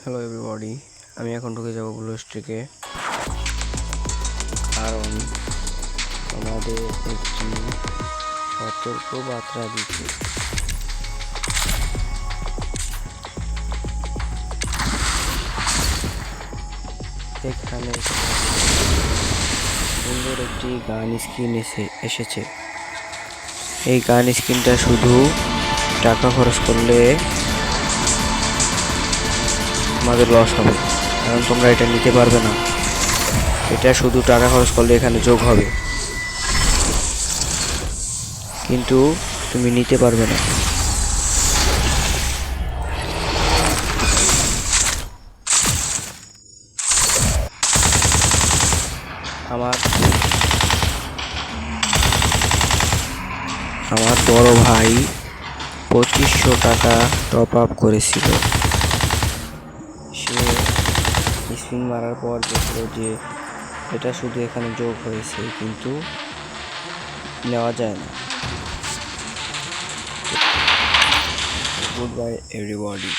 Hello everybody, আমি এখন ঢুকে যাব ব্লু স্ট্রিকে, কারণ আমাদের একটি সতর্ক বার্তা দিচ্ছে। এখানে সুন্দর একটি গান স্ক্রিন এসেছে। এই গান স্ক্রিনটা শুধু টাকা খরচ করলে আমাদের লস হবে, কারণ তোমরা এটা নিতে পারবে না। এটা শুধু টাকা খরচ করলে এখানে যোগ হবে, কিন্তু তুমি নিতে পারবে না। আমার বড় ভাই 2500 টাকা টপ আপ করেছিল। সে স্পিন মারার পর দেখলো যে এটা শুধু এখানে যোগ হয়েছে, কিন্তু নেওয়া যায় না। Good bye everybody.